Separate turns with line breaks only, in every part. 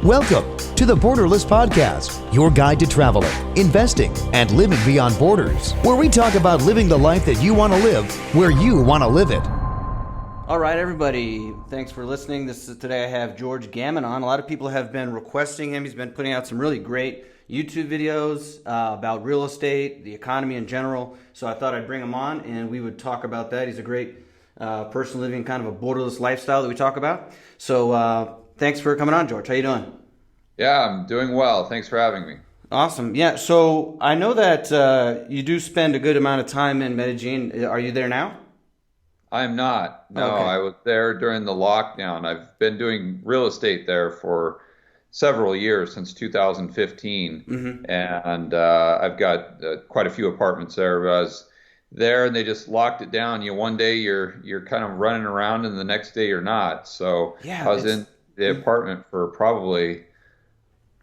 Welcome to the Borderless Podcast, your guide to traveling, investing, and living beyond borders, where we talk about living the life that you want to live, where you want to live it.
All right, everybody. Thanks for listening. Today I have George Gammon on. A lot of people have been requesting him. He's been putting out some really great YouTube videos about real estate, the economy in general. So I thought I'd bring him on and we would talk about that. He's a great person living kind of a borderless lifestyle that we talk about. So thanks for coming on, George. How you doing?
Yeah, I'm doing well. Thanks for having me.
Awesome. Yeah, so I know that you do spend a good amount of time in Medellin. Are you there now?
I'm not. No,
Okay.
I was there during the lockdown. I've been doing real estate there for several years, since 2015. And I've got quite a few apartments there. I was there and they just locked it down. One day you're kind of running around and the next day you're not. So
Yeah,
I was in the apartment for probably,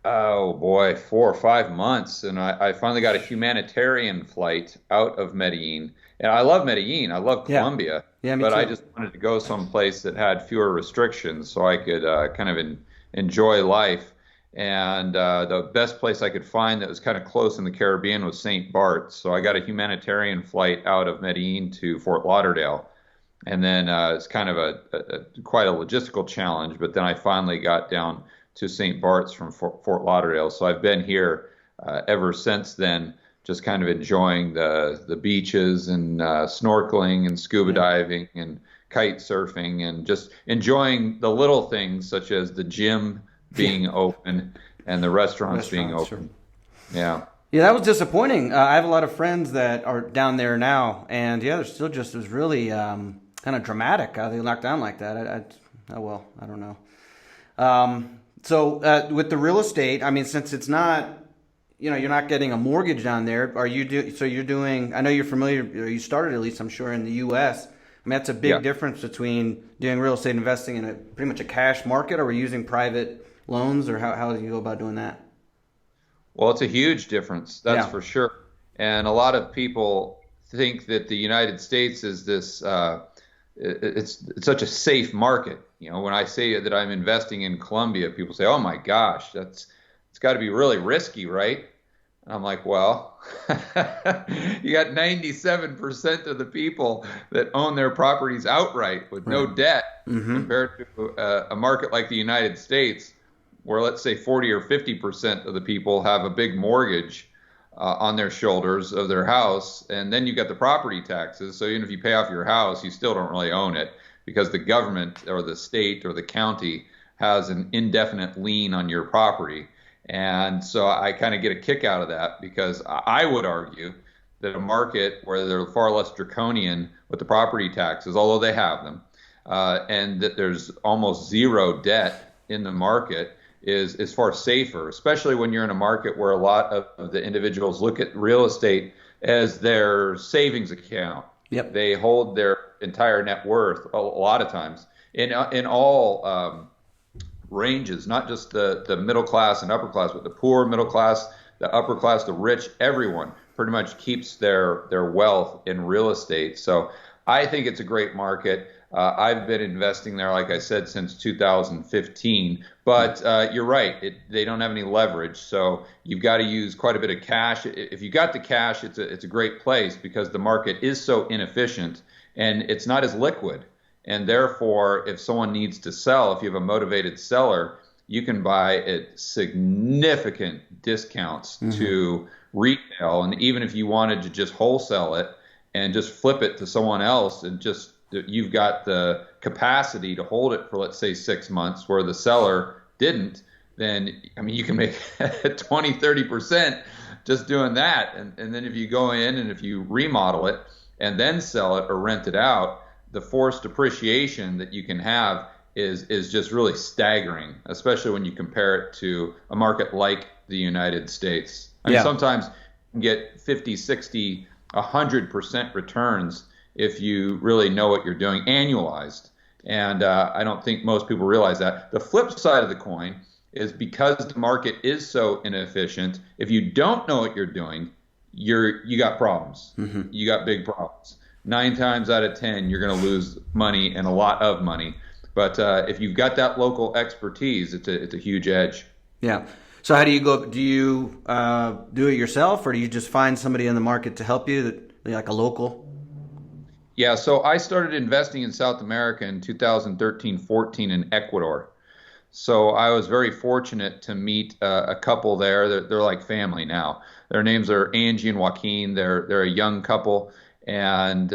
oh boy, 4 or 5 months. And I finally got a humanitarian flight out of Medellin. And I love Medellin. I love Colombia.
Yeah, me
but
too.
I just wanted to go someplace that had fewer restrictions so I could kind of enjoy life. And the best place I could find that was kind of close in the Caribbean was St. Bart's. So I got a humanitarian flight out of Medellin to Fort Lauderdale. And then it's kind of quite a logistical challenge. But then I finally got down to St. Bart's from Fort Lauderdale. So I've been here ever since then, just kind of enjoying the beaches and snorkeling and scuba diving and kite surfing and just enjoying the little things such as the gym being open and the restaurants being open.
Sure.
Yeah.
Yeah, that was disappointing. I have a lot of friends that are down there now, and yeah, they're still just, it was really kind of dramatic how they locked down like that. I don't know. So with the real estate, I mean, since it's not, you're not getting a mortgage down there, you're doing, I know you're familiar, or you started at least, I'm sure, in the U.S. I mean, that's a big difference between doing real estate investing in pretty much a cash market, or we're using private loans, or how do you go about doing that?
Well, it's a huge difference, that's for sure. And a lot of people think that the United States is this, it's such a safe market. When I say that I'm investing in Colombia, people say, "Oh my gosh, it's got to be really risky, right?" And I'm like, well, you got 97% of the people that own their properties outright with no debt, compared to a market like the United States, where let's say 40 or 50% of the people have a big mortgage on their shoulders of their house. And then you got the property taxes. So even if you pay off your house, you still don't really own it, because the government or the state or the county has an indefinite lien on your property. And so I kind of get a kick out of that, because I would argue that a market where they're far less draconian with the property taxes, although they have them, and that there's almost zero debt in the market, is far safer, especially when you're in a market where a lot of the individuals look at real estate as their savings account.
Yep.
They hold their entire net worth a lot of times in all ranges, not just the middle class and upper class, but the poor, middle class, the upper class, the rich. Everyone pretty much keeps their wealth in real estate. So I think it's a great market. I've been investing there, like I said, since 2015. But you're right; they don't have any leverage, so you've got to use quite a bit of cash. If you got the cash, it's a great place, because the market is so inefficient and it's not as liquid. And therefore, if someone needs to sell, if you have a motivated seller, you can buy at significant discounts to retail. And even if you wanted to just wholesale it and just flip it to someone else, and just you've got the capacity to hold it for, let's say, 6 months, where the seller didn't, then, I mean, you can make 20, 30% just doing that. And then if you go in and if you remodel it and then sell it or rent it out, the forced appreciation that you can have is just really staggering, especially when you compare it to a market like the United States. I mean, sometimes you can get 50, 60, 100% returns if you really know what you're doing, annualized. And I don't think most people realize that. The flip side of the coin is, because the market is so inefficient, if you don't know what you're doing, you got problems. You got big problems. 9 times out of 10, you're going to lose money, and a lot of money. But if you've got that local expertise, it's a huge edge.
Yeah. So how do you go? Do you do it yourself, or do you just find somebody in the market to help you, like a local?
Yeah, so I started investing in South America in 2013-14 in Ecuador. So I was very fortunate to meet a couple there. They're like family now. Their names are Angie and Joaquin. They're a young couple, and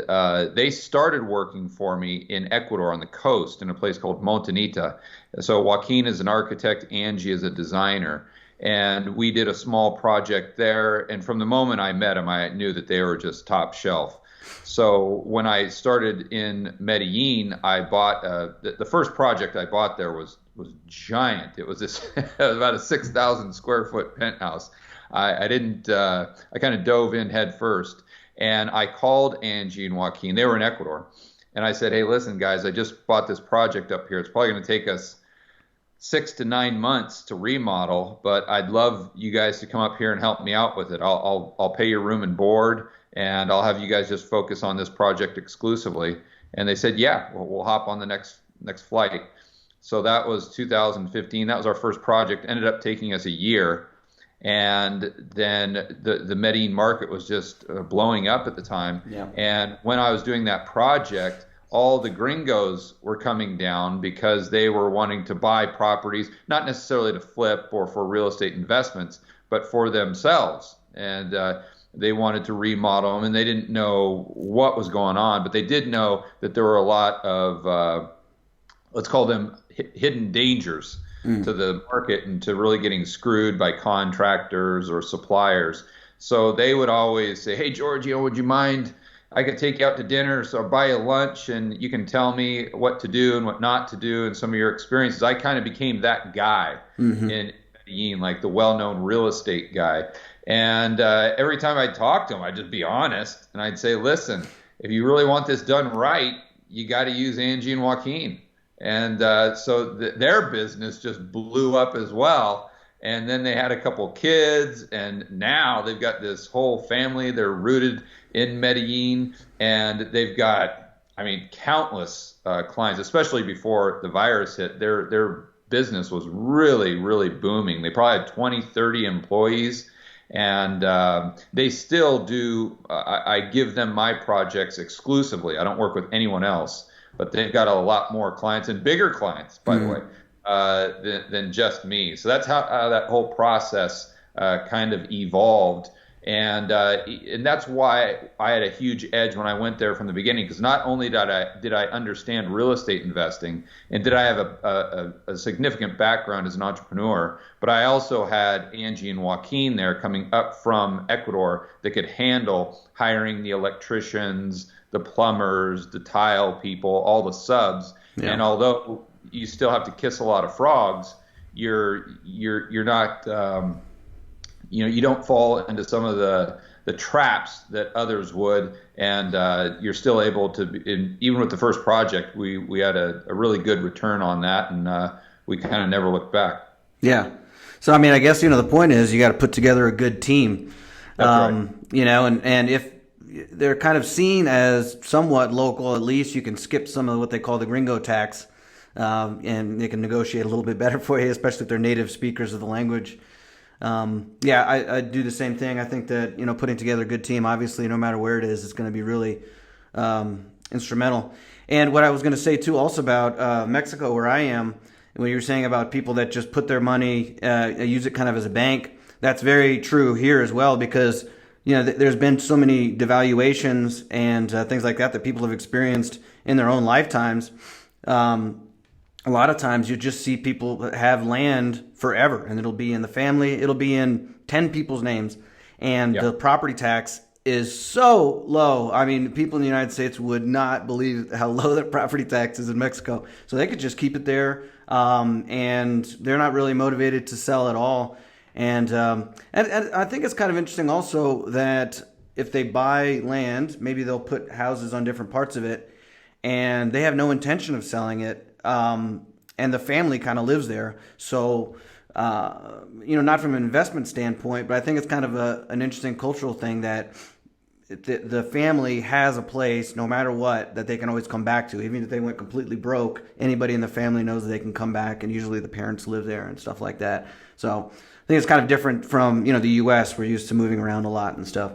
they started working for me in Ecuador on the coast in a place called Montanita. So Joaquin is an architect, Angie is a designer, and we did a small project there. And from the moment I met them, I knew that they were just top shelf. So when I started in Medellin, I bought the first project I bought there was giant. It was this it was about a 6,000 square foot penthouse. I didn't I kind of dove in head first, and I called Angie and Joaquin. They were in Ecuador, and I said, "Hey, listen, guys, I just bought this project up here. It's probably going to take us 6 to 9 months to remodel, but I'd love you guys to come up here and help me out with it. I'll pay your room and board, and I'll have you guys just focus on this project exclusively." And they said, "Yeah, we'll hop on the next flight." So that was 2015. That was our first project. Ended up taking us a year, and then the Medellin market was just blowing up at the time.
Yeah.
And when I was doing that project, all the gringos were coming down because they were wanting to buy properties, not necessarily to flip or for real estate investments, but for themselves. And they wanted to remodel them, and they didn't know what was going on, but they did know that there were a lot of, let's call them hidden dangers to the market and to really getting screwed by contractors or suppliers. So they would always say, "Hey, George, would you mind? I could take you out to dinner, so I'll buy you lunch, and you can tell me what to do and what not to do and some of your experiences." I kind of became that guy in Medellin, like the well-known real estate guy. And every time I'd talk to him, I'd just be honest, and I'd say, "Listen, if you really want this done right, you got to use Angie and Joaquin." And so their business just blew up as well. And then they had a couple kids, and now they've got this whole family. They're rooted in Medellin, and they've got, I mean, countless clients, especially before the virus hit. Their business was really, really booming. They probably had 20, 30 employees, and they still do. I give them my projects exclusively. I don't work with anyone else, but they've got a lot more clients and bigger clients, by the way, than just me. So that's how that whole process kind of evolved. And that's why I had a huge edge when I went there from the beginning, because not only did I understand real estate investing, and did I have a significant background as an entrepreneur, but I also had Angie and Joaquin there coming up from Ecuador that could handle hiring the electricians, the plumbers, the tile people, all the subs. Yeah. And although you still have to kiss a lot of frogs, you're not you don't fall into some of the traps that others would, and you're still able to, even with the first project, we had a really good return on that, and we kind of never looked back.
Yeah. So I mean, I guess the point is you got to put together a good team.
That's right.
And if they're kind of seen as somewhat local, at least you can skip some of what they call the gringo tax, and they can negotiate a little bit better for you, especially if they're native speakers of the language. I do the same thing. I think that, putting together a good team, obviously, no matter where it is going to be really instrumental. And what I was going to say, too, also about Mexico, where I am, when you were saying about people that just put their money, use it kind of as a bank, that's very true here as well, because there's been so many devaluations and things like that people have experienced in their own lifetimes. A lot of times you just see people that have land forever, and it'll be in the family, it'll be in 10 people's names, and the property tax is so low. I mean, people in the United States would not believe how low that property tax is in Mexico. So they could just keep it there, and they're not really motivated to sell at all. And I think it's kind of interesting also that if they buy land, maybe they'll put houses on different parts of it, and they have no intention of selling it. And the family kind of lives there. So, not from an investment standpoint, but I think it's kind of an interesting cultural thing that the family has a place, no matter what, that they can always come back to. Even if they went completely broke, anybody in the family knows that they can come back, and usually the parents live there and stuff like that. So I think it's kind of different from the U.S. We're used to moving around a lot and stuff.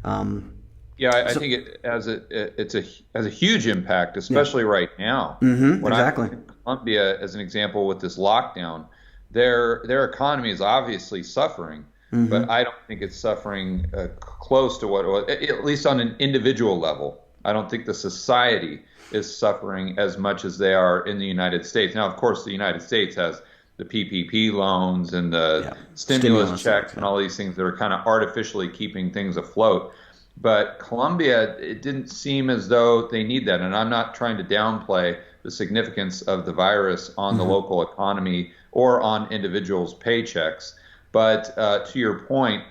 I think it has a huge impact, especially right now.
Mm-hmm,
when
exactly.
I Colombia, as an example, with this lockdown, their economy is obviously suffering, but I don't think it's suffering close to what it was, at least on an individual level. I don't think the society is suffering as much as they are in the United States. Now, of course, the United States has the PPP loans and the stimulus checks and all these things that are kind of artificially keeping things afloat. But Colombia, it didn't seem as though they need that. And I'm not trying to downplay the significance of the virus on the local economy or on individuals' paychecks. But to your point,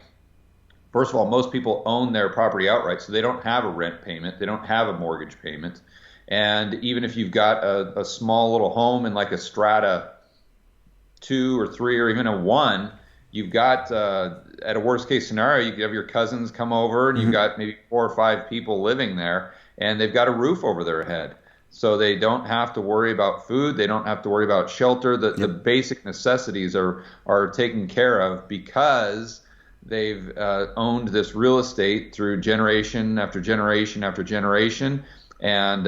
first of all, most people own their property outright, so they don't have a rent payment. They don't have a mortgage payment. And even if you've got a small little home in like a strata 2 or 3 or even a 1, you've got, at a worst case scenario, you could have your cousins come over and you've got maybe 4 or 5 people living there, and they've got a roof over their head. So they don't have to worry about food. They don't have to worry about shelter. The basic necessities are taken care of because they've owned this real estate through generation after generation after generation. And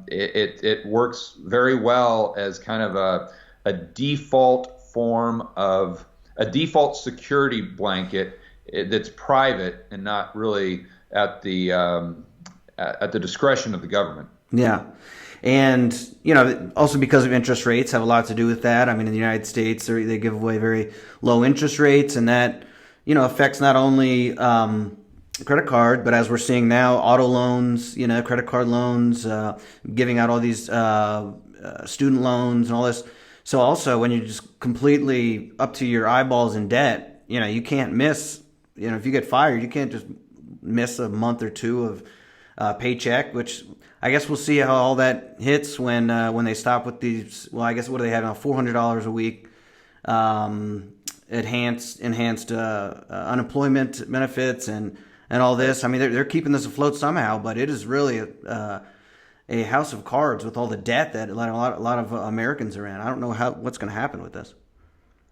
it works very well as kind of a default form of a default security blanket that's private and not really at the discretion of the government.
Yeah. And, also because of interest rates have a lot to do with that. I mean, in the United States, they give away very low interest rates, and that, affects not only credit card, but as we're seeing now, auto loans, credit card loans, giving out all these student loans and all this. So also when you're just completely up to your eyeballs in debt, you can't miss, if you get fired, you can't just miss a month or 2 of paycheck, which I guess we'll see how all that hits when they stop with these. Well, I guess what do they have now? $400 a week, enhanced unemployment benefits and all this. I mean, they're keeping this afloat somehow, but it is really a house of cards with all the debt that a lot of Americans are in. I don't know what's going to happen with this.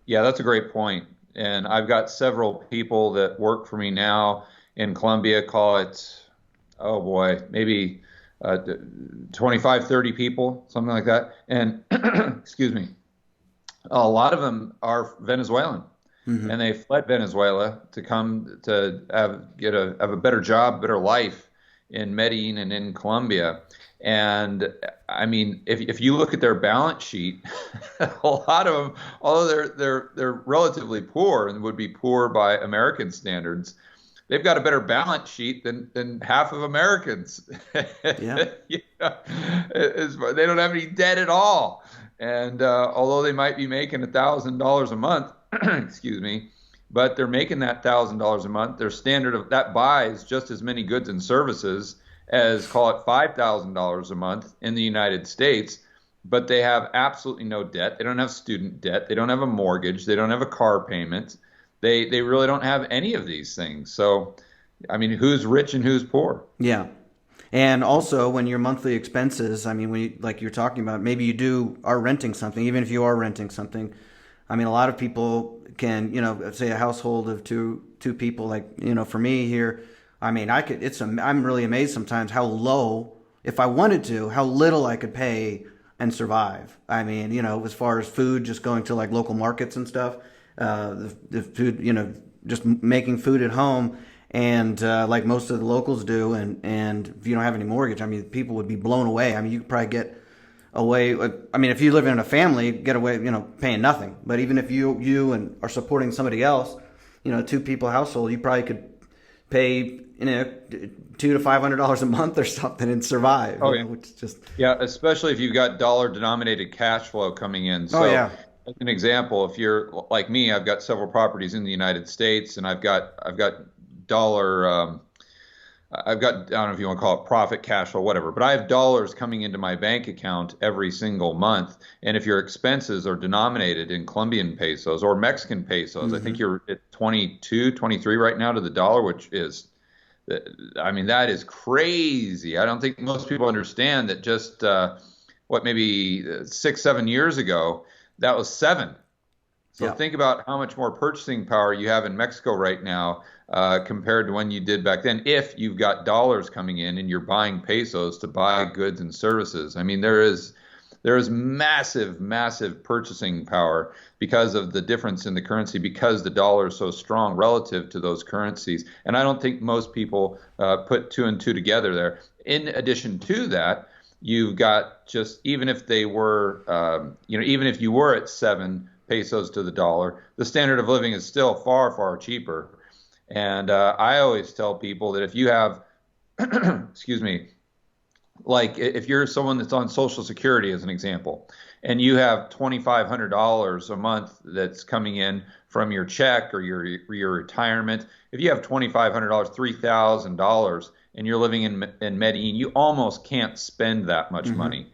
Yeah,
that's a great point. And I've got several people that work for me now in Colombia, call it, oh boy, maybe 25, 30 people, something like that. And excuse me, a lot of them are Venezuelan, and they fled Venezuela to come to have a better job, better life in Medellin and in Colombia. And I mean, if you look at their balance sheet, a lot of them, although they're relatively poor and would be poor by American standards, they've got a better balance sheet than half of Americans.
Yeah.
They don't have any debt at all. And although they might be making $1,000 a month, excuse me, but they're making that $1,000 a month. Their standard of that buys just as many goods and services as, call it, $5,000 a month in the United States. But they have absolutely no debt. They don't have student debt. They don't have a mortgage. They don't have a car payment. They really don't have any of these things. So, I mean, who's rich and who's poor?
Yeah. And also when your monthly expenses, I mean, like you're talking about, maybe you are renting something, even if you are renting something. I mean, a lot of people can, say a household of two people, like, for me here, I mean, I'm really amazed sometimes how low, if I wanted to, how little I could pay and survive. I mean, as far as food, just going to like local markets and stuff, the food, just making food at home, and like most of the locals do, and if you don't have any mortgage, I mean, people would be blown away. I mean, you could probably get away. I mean, if you live in a family, get away, paying nothing. But even if you and are supporting somebody else, 2 people household, you probably could pay $200 to $500 a month or something and survive.
Oh yeah,
which just
especially if you've got dollar-denominated cash flow coming in. So, as an example, if you're like me, I've got several properties in the United States, and I've got dollar. I don't know if you want to call it profit, cash flow, whatever, but I have dollars coming into my bank account every single month. And if your expenses are denominated in Colombian pesos or Mexican pesos, I think you're at 22, 23 right now to the dollar, which is I mean, that is crazy. I don't think most people understand that just maybe 6, 7 years ago, that was 7. So
Yeah.
think about how much more purchasing power you have in Mexico right now compared to when you did back then, if you've got dollars coming in and you're buying pesos to buy goods and services. I mean, there is massive, massive purchasing power because of the difference in the currency, because the dollar is so strong relative to those currencies. And I don't think most people put 2 and 2 together there. In addition to that, you've got just, even if they were, even if you were at 7 pesos to the dollar, the standard of living is still far, far cheaper. And I always tell people that if you have, excuse me, like if you're someone that's on Social Security, as an example, and you have $2,500 a month that's coming in from your check or your retirement, if you have $2,500, $3,000, and you're living in Medellin, you almost can't spend that much money.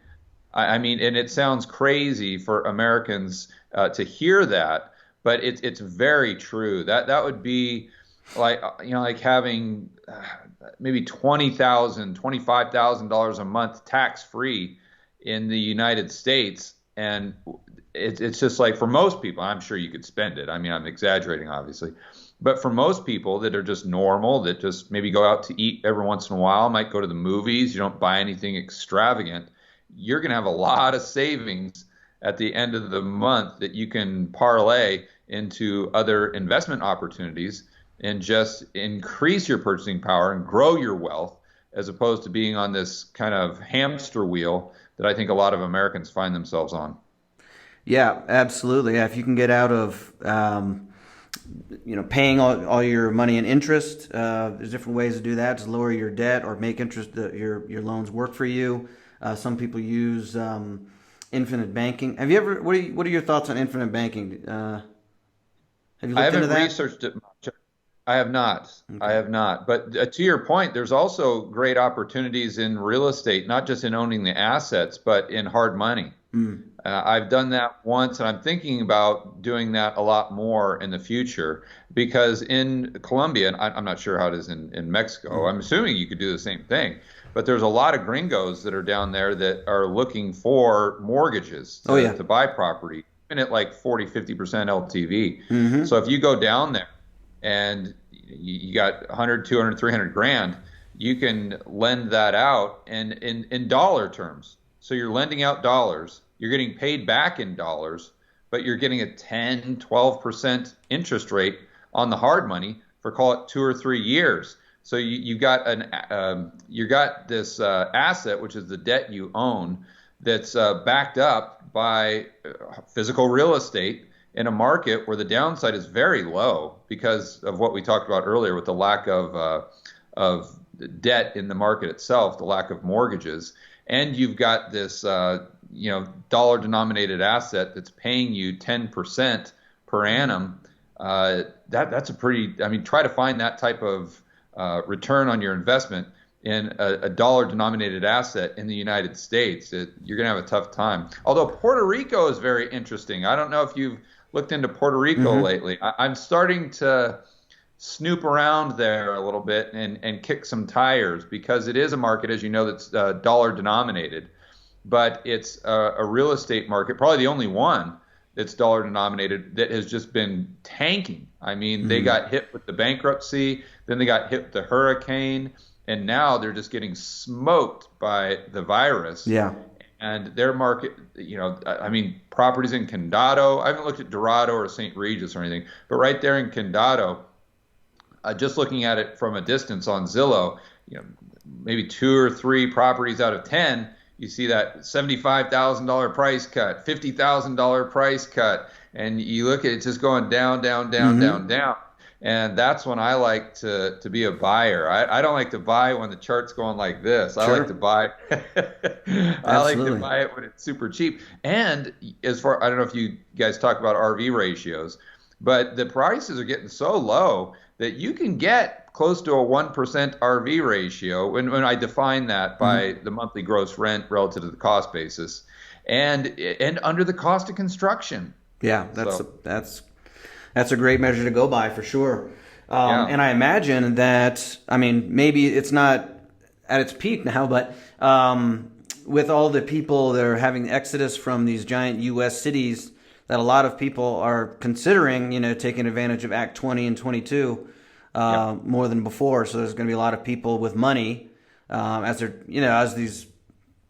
I mean, and it sounds crazy for Americans to hear that, but it's very true. That would be like having maybe $20,000, $25,000 a month tax free in the United States, and it's just like, for most people, I'm sure you could spend it. I mean, I'm exaggerating, obviously. But for most people that are just normal, that just maybe go out to eat every once in a while, might go to the movies, you don't buy anything extravagant, you're going to have a lot of savings at the end of the month that you can parlay into other investment opportunities and just increase your purchasing power and grow your wealth, as opposed to being on this kind of hamster wheel that I think a lot of Americans find themselves on.
Yeah, absolutely. Yeah, if you can get out of paying all your money in interest, there's different ways to do that, to lower your debt or make your loans work for you. Some people use infinite banking. Have you ever? What are your thoughts on infinite banking? Have you looked into that?
I haven't researched it much. I have not. Okay. I have not. But to your point, there's also great opportunities in real estate, not just in owning the assets, but in hard money. I've done that once, and I'm thinking about doing that a lot more in the future, because in Colombia, and I'm not sure how it is in Mexico, I'm assuming you could do the same thing, but there's a lot of gringos that are down there that are looking for mortgages to buy property, even at like 40, 50% LTV. So if you go down there and you got 100, 200, 300 grand, you can lend that out, and in dollar terms. So you're lending out dollars, you're getting paid back in dollars, but you're getting a 10, 12% interest rate on the hard money for, call it, 2 or 3 years. So you got this asset, which is the debt you own, that's backed up by physical real estate in a market where the downside is very low because of what we talked about earlier, with the lack of debt in the market itself, the lack of mortgages. And you've got this dollar-denominated asset that's paying you 10% per annum. That's a pretty. I mean, try to find that type of return on your investment in a dollar-denominated asset in the United States. You're going to have a tough time. Although Puerto Rico is very interesting. I don't know if you've looked into Puerto Rico lately. I'm starting to snoop around there a little bit and kick some tires, because it is a market, as you know, that's dollar denominated, but it's a real estate market, probably the only one that's dollar denominated, that has just been tanking. I mean, they got hit with the bankruptcy, then they got hit with the hurricane, and now they're just getting smoked by the virus. Yeah. And their market, I mean, properties in Condado, I haven't looked at Dorado or St. Regis or anything, but right there in Condado, just looking at it from a distance on Zillow, maybe 2 or 3 properties out of 10, you see that $75,000 price cut, $50,000 price cut, and you look at it just going down, down, down, down, down. And that's when I like to be a buyer. I don't like to buy when the chart's going like this. I like to buy. I like to buy it when it's super cheap. And I don't know if you guys talk about RV ratios, but the prices are getting so low that you can get close to a 1% RV ratio, when I define that by the monthly gross rent relative to the cost basis, and under the cost of construction.
Yeah, that's a great measure to go by, for sure. And I imagine that, I mean, maybe it's not at its peak now, but with all the people that are having the exodus from these giant U.S. cities, that a lot of people are considering, taking advantage of Act 20 and 22 more than before. So there's going to be a lot of people with money as they're, as these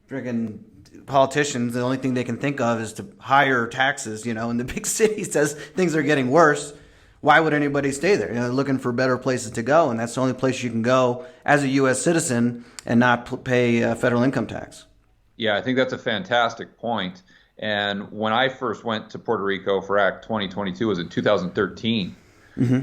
friggin' politicians, the only thing they can think of is to higher taxes, in the big cities as things are getting worse. Why would anybody stay there? They're looking for better places to go, and that's the only place you can go as a U.S. citizen and not pay federal income tax.
Yeah, I think that's a fantastic point. And when I first went to Puerto Rico for Act 2022 was in 2013.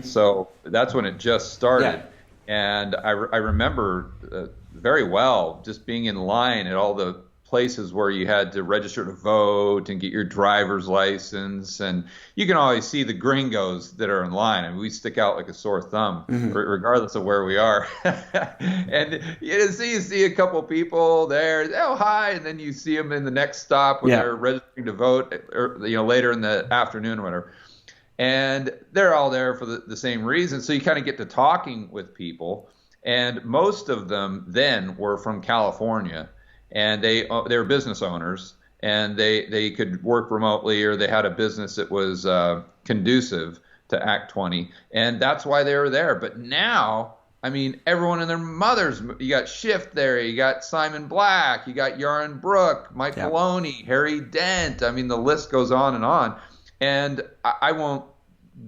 So that's when it just started. Yeah. And I remember very well just being in line at all the places where you had to register to vote and get your driver's license, and you can always see the gringos that are in line. I mean, we stick out like a sore thumb, regardless of where we are. And you see a couple people there, oh hi, and then you see them in the next stop when they're registering to vote, or later in the afternoon or whatever. And they're all there for the same reason. So you kind of get to talking with people, and most of them then were from California. And they were business owners, and they could work remotely, or they had a business that was conducive to Act 20, and that's why they were there. But now, I mean, everyone and their mothers. You got Schiff there, you got Simon Black, you got Yaron Brook, Mike Maloney, Harry Dent. I mean, the list goes on and on. And I won't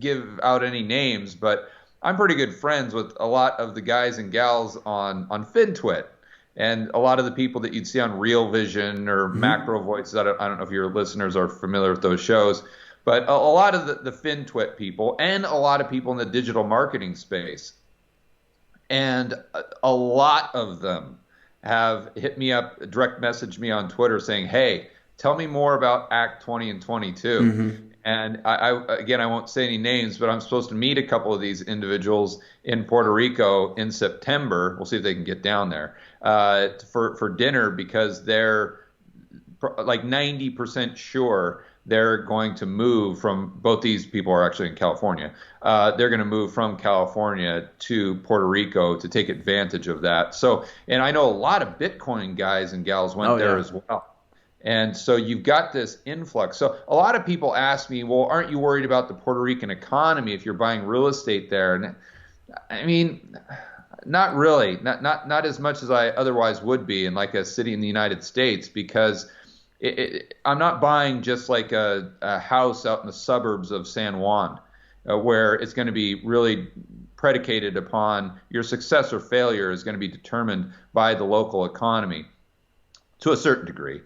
give out any names, but I'm pretty good friends with a lot of the guys and gals on FinTwit. And a lot of the people that you'd see on Real Vision or Macro Voices, I don't know if your listeners are familiar with those shows, but a lot of the FinTwit people and a lot of people in the digital marketing space. And a lot of them have hit me up, direct messaged me on Twitter saying, hey, tell me more about Act 20 and 22. And I won't say any names, but I'm supposed to meet a couple of these individuals in Puerto Rico in September. We'll see if they can get down there for dinner, because they're like 90% sure they're going to move from, both these people are actually in California. They're going to move from California to Puerto Rico to take advantage of that. So, and I know a lot of Bitcoin guys and gals went there as well. And so you've got this influx. So a lot of people ask me, well, aren't you worried about the Puerto Rican economy if you're buying real estate there? And I mean, not really, not as much as I otherwise would be in like a city in the United States, because I'm not buying just like a house out in the suburbs of San Juan, where it's going to be really predicated upon your success or failure is going to be determined by the local economy to a certain degree.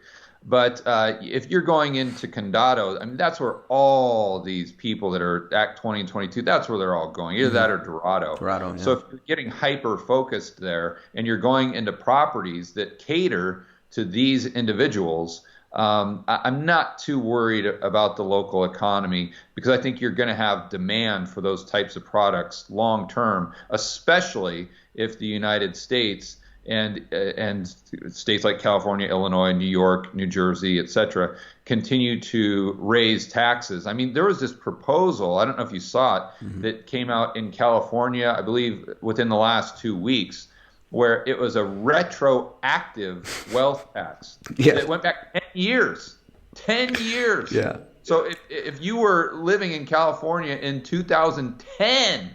But if you're going into Condado, I mean, that's where all these people that are Act 20 and 22, that's where they're all going, either that or Dorado.
Yeah.
So if you're getting hyper-focused there and you're going into properties that cater to these individuals, I'm not too worried about the local economy, because I think you're going to have demand for those types of products long-term, especially if the United States and states like California, Illinois, New York, New Jersey, et cetera, continue to raise taxes. I mean, there was this proposal, I don't know if you saw it, that came out in California, I believe within the last 2 weeks, where it was a retroactive wealth tax. It went back 10 years. 10 years.
Yeah.
So if you were living in California in 2010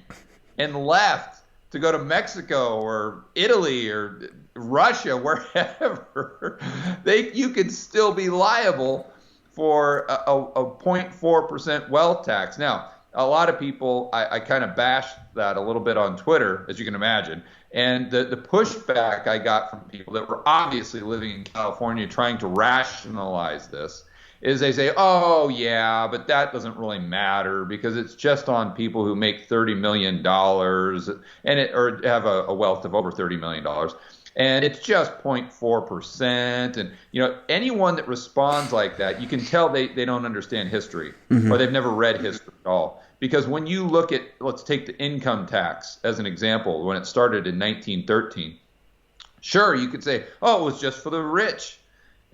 and left to go to Mexico or Italy or Russia, wherever, you could still be liable for a 0.4% wealth tax. Now, a lot of people, I kind of bashed that a little bit on Twitter, as you can imagine. And the pushback I got from people that were obviously living in California trying to rationalize this is they say, oh, yeah, but that doesn't really matter because it's just on people who make $30 million or have a wealth of over $30 million. And it's just 0.4%. And, anyone that responds like that, you can tell they don't understand history or they've never read history at all. Because when you look at, let's take the income tax as an example, when it started in 1913, sure, you could say, oh, it was just for the rich.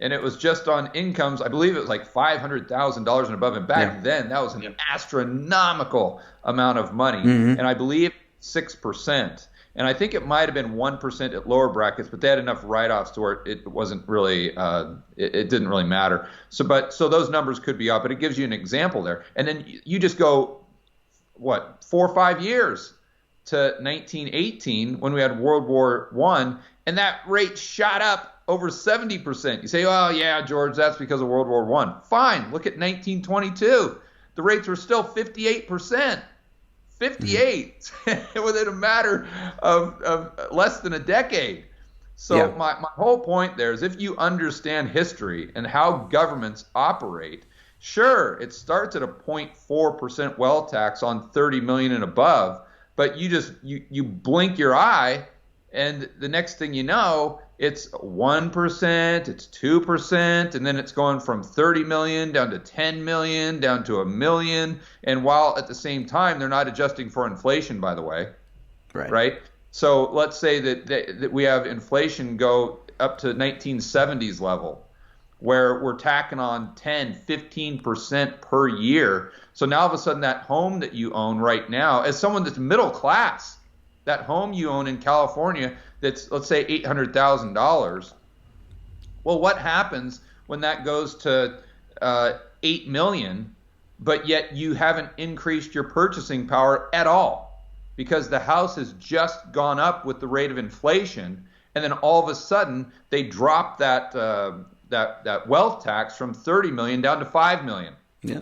And it was just on incomes, I believe it was like $500,000 and above. And back then, that was an astronomical amount of money. And I believe 6%. And I think it might have been 1% at lower brackets, but they had enough write-offs to where it wasn't really, it didn't really matter. So those numbers could be up, but it gives you an example there. And then you just go, 4 or 5 years to 1918 when we had World War I, and that rate shot up over 70%. You say, oh yeah, George, that's because of World War I. Fine, look at 1922. The rates were still 58%. 58 within a matter of less than a decade. So my whole point there is, if you understand history and how governments operate, sure, it starts at a 0.4% wealth tax on 30 million and above, but you blink your eye, and the next thing you know, it's 1%, it's 2%, and then it's going from 30 million down to 10 million, down to 1 million. And while at the same time, they're not adjusting for inflation, by the way. Right? So let's say that we have inflation go up to 1970s level, where we're tacking on 10, 15% per year. So now all of a sudden, that home that you own right now, as someone that's middle class, that home you own in California that's, let's say, $800,000. Well, what happens when that goes to $8 million, but yet you haven't increased your purchasing power at all because the house has just gone up with the rate of inflation, and then all of a sudden they drop that wealth tax from 30 million down to 5 million.
Yeah.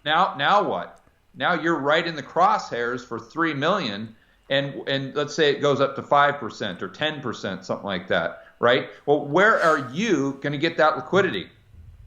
Now what? Now you're right in the crosshairs for 3 million. And let's say it goes up to 5% or 10%, something like that, right? Well, where are you going to get that liquidity?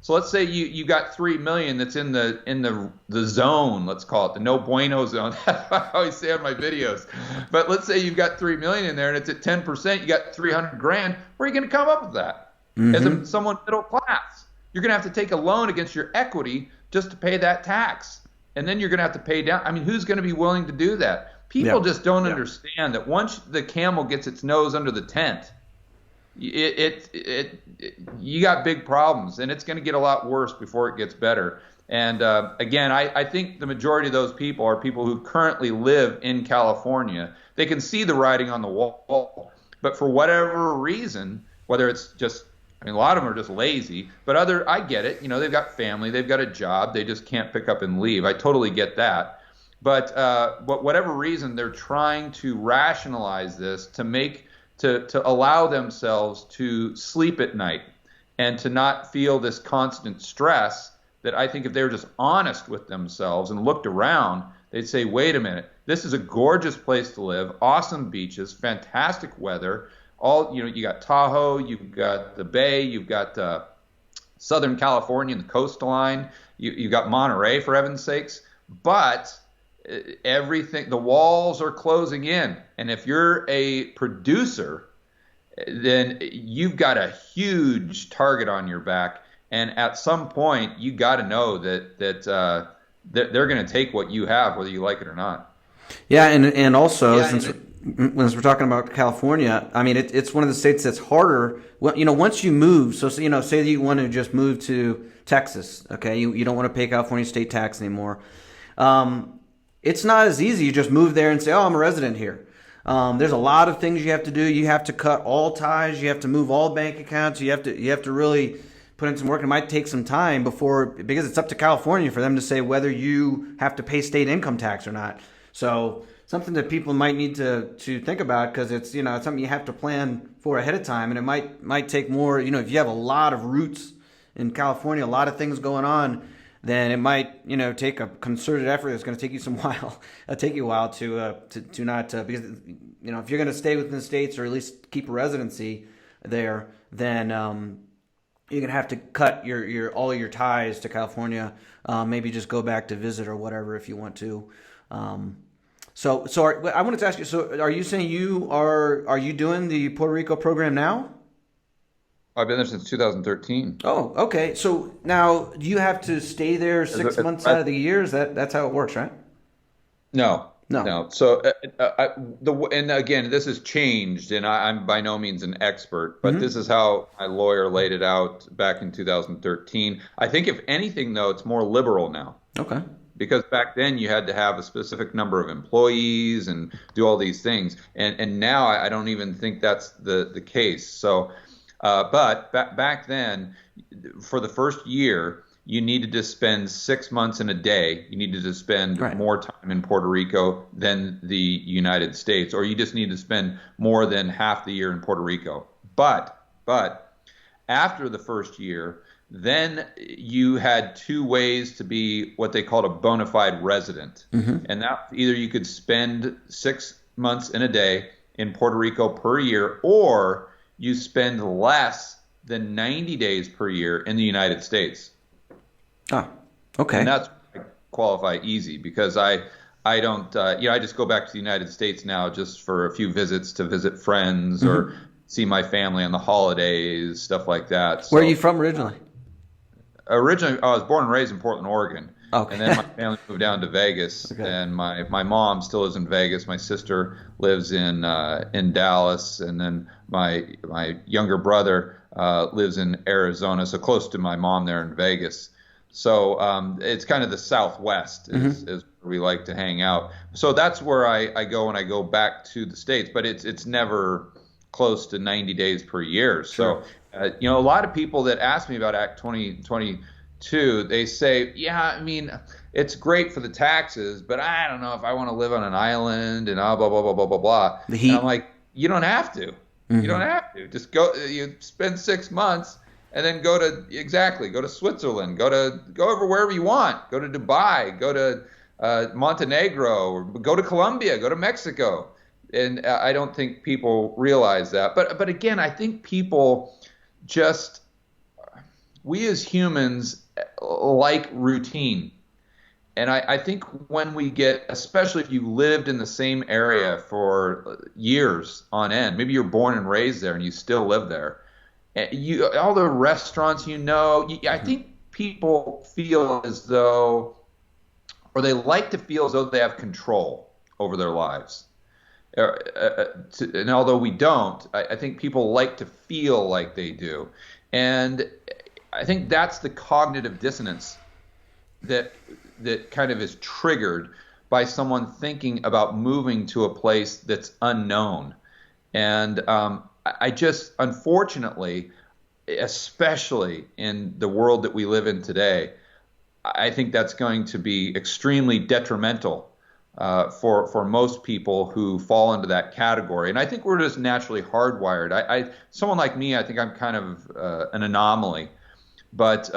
So let's say you got 3 million that's in the zone, let's call it the no bueno zone. That's what I always say on my videos. But let's say you've got 3 million in there and it's at 10%, you got 300 grand. Where are you going to come up with that? As someone middle class, you're going to have to take a loan against your equity just to pay that tax, and then you're going to have to pay down. I mean, who's going to be willing to do that? People just don't understand that once the camel gets its nose under the tent, you got big problems, and it's going to get a lot worse before it gets better. And again, I think the majority of those people are people who currently live in California. They can see the writing on the wall, but for whatever reason, whether it's just, I mean, a lot of them are just lazy, but I get it. You know, they've got family, they've got a job, they just can't pick up and leave. I totally get that. But whatever reason, they're trying to rationalize this to allow themselves to sleep at night and to not feel this constant stress. That I think if they were just honest with themselves and looked around, they'd say, wait a minute, this is a gorgeous place to live, awesome beaches, fantastic weather. You got Tahoe, you've got the Bay, you've got Southern California and the coastline, you've got Monterey, for heaven's sakes, but everything, the walls are closing in, and if you're a producer, then you've got a huge target on your back, and at some point you got to know that they're going to take what you have, whether you like it or not.
Yeah, and also since we're talking about California, I mean it's one of the states that's harder. Well, once you move, so say that you want to just move to Texas, okay, you don't want to pay California state tax anymore. It's not as easy. You just move there and say, oh, I'm a resident here. There's a lot of things you have to do. You have to cut all ties. You have to move all bank accounts. You have to really put in some work. It might take some time because it's up to California for them to say whether you have to pay state income tax or not. So something that people might need to think about, because it's it's something you have to plan for ahead of time, and it might take more. If you have a lot of roots in California, a lot of things going on, then it might take a concerted effort. It's going to take you take you a while to not because if you're going to stay within the states or at least keep a residency there, then you're going to have to cut all your ties to California. Maybe just go back to visit or whatever if you want to. So I wanted to ask you. So are you saying are you doing the Puerto Rico program now?
I've been there since 2013.
Oh, okay. So now, do you have to stay there 6 months out of the year? That's how it works, right?
No. So, and again, this has changed, and I'm by no means an expert, but this is how my lawyer laid it out back in 2013. I think, if anything, though, it's more liberal now.
Okay.
because back then you had to have a specific number of employees and do all these things. And now I don't even think that's the case. So, but back then, for the first year, you needed to spend 6 months in a day. You needed to spend more time in Puerto Rico than the United States, or you just need to spend more than half the year in Puerto Rico. But after the first year, then you had 2 ways to be what they called a bona fide resident. And that either you could spend 6 months in a day in Puerto Rico per year, or you spend less than 90 days per year in the United States.
Oh, okay.
And that's I qualify easy, because I don't, I just go back to the United States now just for a few visits to visit friends or see my family on the holidays, stuff like that.
Where are you from originally?
Originally, I was born and raised in Portland, Oregon.
Okay.
And then my family moved down to Vegas, and my mom still lives in Vegas. My sister lives in Dallas, and then my younger brother lives in Arizona, so close to my mom there in Vegas. So it's kind of the Southwest is where we like to hang out. So that's where I go when I go back to the States, but it's never close to 90 days per year.
Sure.
So, a lot of people that ask me about Act 2022, they say, yeah, I mean, it's great for the taxes, but I don't know if I want to live on an island and blah, blah, blah, blah, blah, blah.
The heat.
And I'm like, you don't have to. You don't have to. Just go, you spend 6 months and then go to Switzerland, go over wherever you want, go to Dubai, go to Montenegro, or go to Colombia, go to Mexico. And I don't think people realize that. But again, I think people we as humans like routine. And I think when we get, especially if you lived in the same area for years on end, maybe you're born and raised there and you still live there, all the restaurants, I think people feel as though, or they like to feel as though they have control over their lives. And although we don't, I think people like to feel like they do. And I think that's the cognitive dissonance that kind of is triggered by someone thinking about moving to a place that's unknown. And I just, unfortunately, especially in the world that we live in today, I think that's going to be extremely detrimental for most people who fall into that category. And I think we're just naturally hardwired. Someone like me, I think I'm kind of an anomaly. But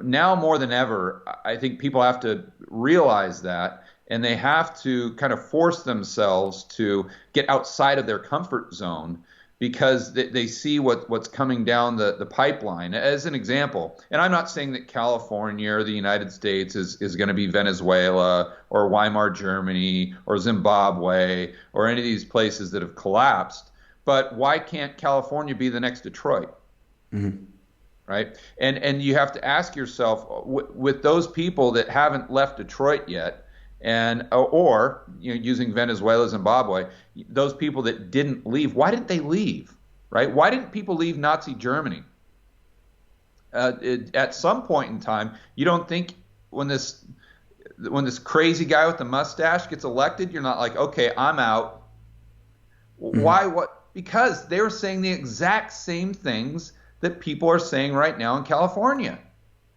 now more than ever, I think people have to realize that, and they have to kind of force themselves to get outside of their comfort zone, because they see what's coming down the pipeline. As an example, and I'm not saying that California or the United States is going to be Venezuela or Weimar Germany or Zimbabwe or any of these places that have collapsed, but why can't California be the next Detroit? Right? And you have to ask yourself, with those people that haven't left Detroit yet, and or using Venezuela, Zimbabwe, those people that didn't leave, why didn't they leave? Right? Why didn't people leave Nazi Germany? At some point in time, you don't think when this crazy guy with the mustache gets elected, you're not like, okay, I'm out. Why? What? Because they were saying the exact same things that people are saying right now in California.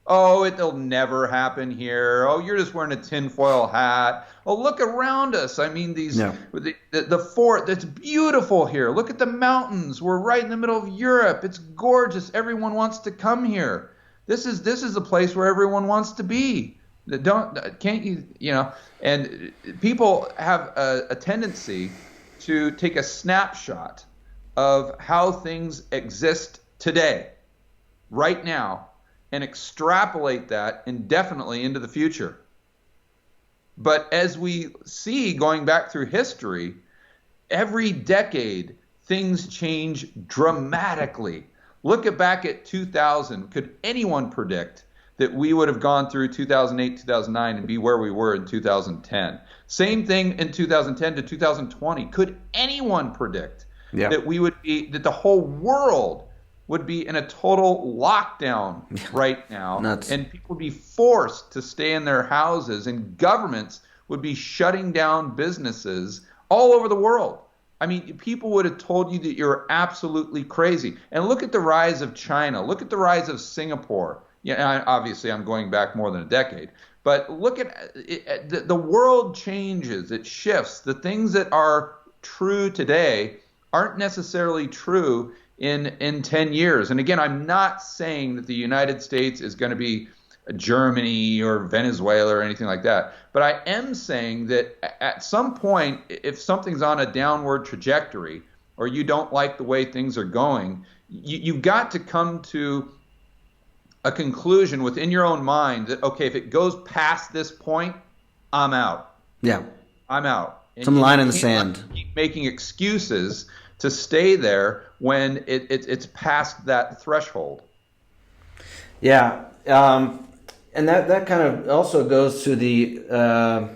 Oh, it'll never happen here. Oh, you're just wearing a tinfoil hat. Oh, look around us. I mean, the fort, that's beautiful here. Look at the mountains. We're right in the middle of Europe. It's gorgeous. Everyone wants to come here. This is a place where everyone wants to be. And people have a tendency to take a snapshot of how things exist today, right now, and extrapolate that indefinitely into the future. But as we see going back through history, every decade things change dramatically. Look back at 2000. Could anyone predict that we would have gone through 2008, 2009 and be where we were in 2010? Same thing in 2010 to 2020. Could anyone predict that we would be, that the whole world would be in a total lockdown right now,
Nuts.
and people would be forced to stay in their houses, and governments would be shutting down businesses all over the world. I mean, people would have told you that you're absolutely crazy. And look at the rise of China. Look at the rise of Singapore. Yeah, obviously, I'm going back more than a decade. But look at it, the world changes. It shifts. The things that are true today aren't necessarily true in 10 years. And again, I'm not saying that the United States is going to be Germany or Venezuela or anything like that. But I am saying that at some point, if something's on a downward trajectory or you don't like the way things are going, you've got to come to a conclusion within your own mind that, okay, if it goes past this point, I'm out.
Yeah.
I'm out. And
some line in the sand.
Keep making excuses to stay there when it's past that threshold.
Yeah. And that kind of also goes to the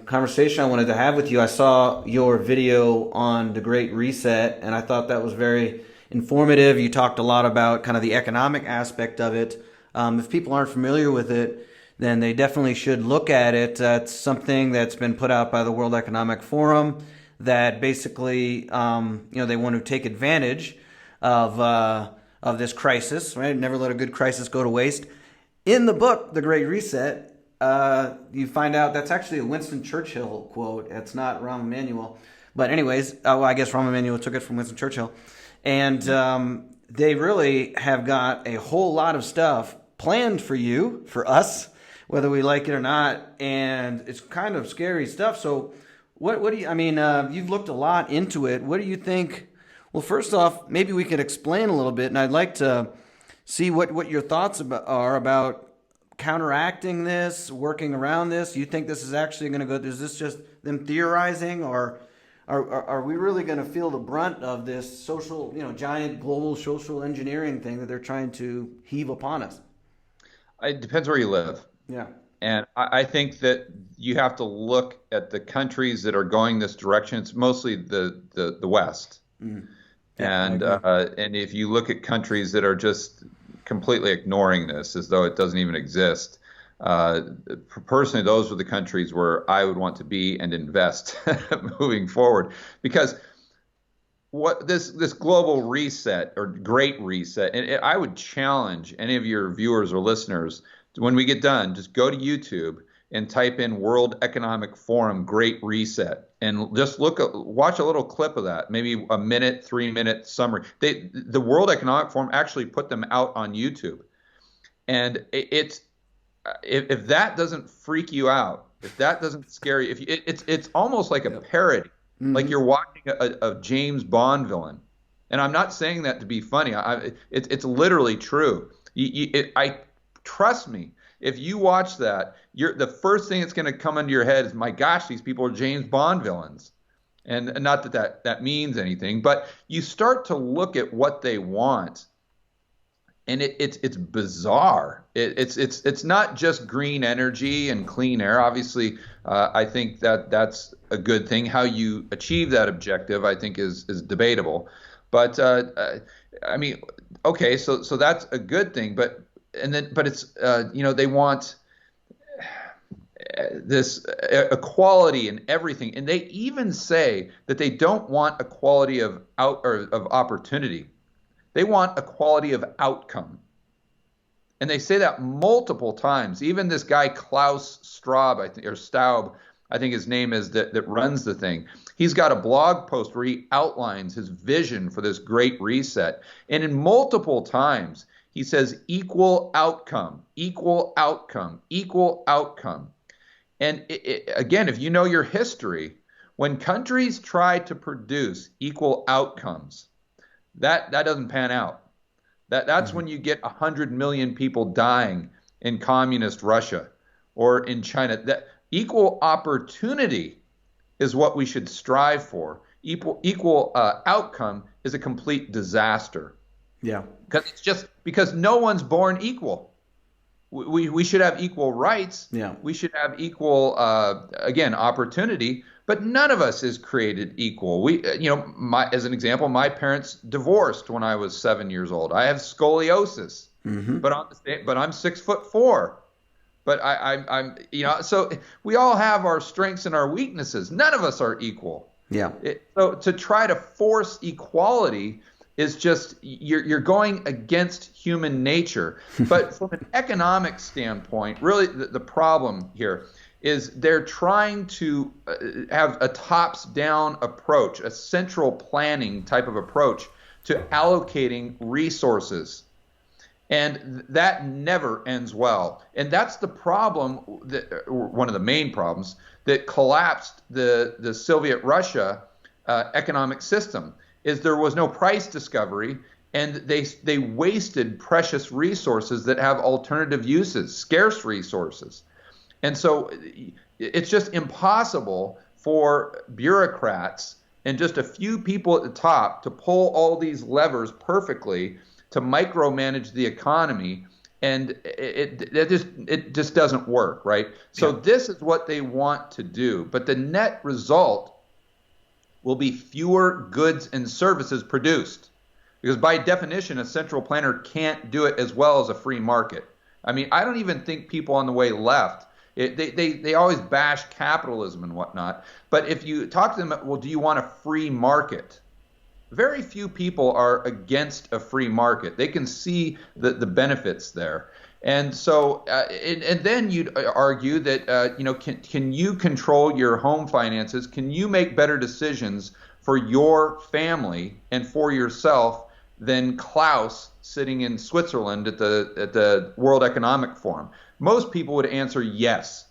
conversation I wanted to have with you. I saw your video on the Great Reset, and I thought that was very informative. You talked a lot about kind of the economic aspect of it. If people aren't familiar with it, then they definitely should look at it. It's something that's been put out by the World Economic Forum that basically, they want to take advantage of this crisis, right? Never let a good crisis go to waste. In the book, The Great Reset, you find out that's actually a Winston Churchill quote. It's not Rahm Emanuel. But anyways, I guess Rahm Emanuel took it from Winston Churchill. And they really have got a whole lot of stuff planned for you, for us, whether we like it or not. And it's kind of scary stuff. So what do you, you've looked a lot into it. What do you think? Well, first off, maybe we could explain a little bit. And I'd like to see what your thoughts are about counteracting this, working around this. You think this is actually going to go? Is this just them theorizing, or are we really going to feel the brunt of this social, giant global social engineering thing that they're trying to heave upon us?
It depends where you live.
Yeah.
And I think that you have to look at the countries that are going this direction. It's mostly the West. Mm-hmm. Yeah, and if you look at countries that are just completely ignoring this as though it doesn't even exist, personally, those are the countries where I would want to be and invest moving forward. Because what this global reset or great reset, and I would challenge any of your viewers or listeners, when we get done, just go to YouTube and type in World Economic Forum Great Reset, and just watch a little clip of that, maybe a minute, 3-minute summary. The World Economic Forum actually put them out on YouTube, and it's if that doesn't freak you out, if that doesn't scare you, it's almost like a parody, mm-hmm. like you're watching a James Bond villain. And I'm not saying that to be funny. It's literally true. I trust me. If you watch that, the first thing that's going to come into your head is, my gosh, these people are James Bond villains. And not that means anything, but you start to look at what they want, and it's bizarre. It's not just green energy and clean air. Obviously, I think that's a good thing. How you achieve that objective, I think, is debatable. But okay, so that's a good thing. But it's they want this equality in everything, and they even say that they don't want equality of opportunity. They want equality of outcome, and they say that multiple times. Even this guy Klaus Staub, I think his name is, that runs the thing. He's got a blog post where he outlines his vision for this great reset, and in multiple times he says equal outcome, equal outcome, equal outcome. And again, if you know your history, when countries try to produce equal outcomes, that doesn't pan out. That's when you get 100 million people dying in communist Russia or in China. That equal opportunity is what we should strive for. Equal outcome is a complete disaster.
Yeah.
Because no one's born equal. we should have equal rights.
Yeah.
We should have equal, again, opportunity. But none of us is created equal. As an example, my parents divorced when I was 7 years old. I have scoliosis, but I'm 6'4". But I'm so we all have our strengths and our weaknesses. None of us are equal.
Yeah.
So to try to force equality is just you're going against human nature. But from an economic standpoint, really the problem here is they're trying to have a tops-down approach, a central planning type of approach to allocating resources. And that never ends well. And that's the problem, one of the main problems, that collapsed the Soviet Russia economic system, is there was no price discovery, and they wasted precious resources that have alternative uses, scarce resources. And so it's just impossible for bureaucrats and just a few people at the top to pull all these levers perfectly to micromanage the economy, and it just doesn't work, right? So this is what they want to do, but the net result will be fewer goods and services produced, because by definition, a central planner can't do it as well as a free market. I mean, I don't even think people on the way left, they always bash capitalism and whatnot, but if you talk to them, well, do you want a free market? Very few people are against a free market. They can see the benefits there. And so, and then you'd argue that, can you control your home finances? Can you make better decisions for your family and for yourself than Klaus sitting in Switzerland at the World Economic Forum? Most people would answer yes.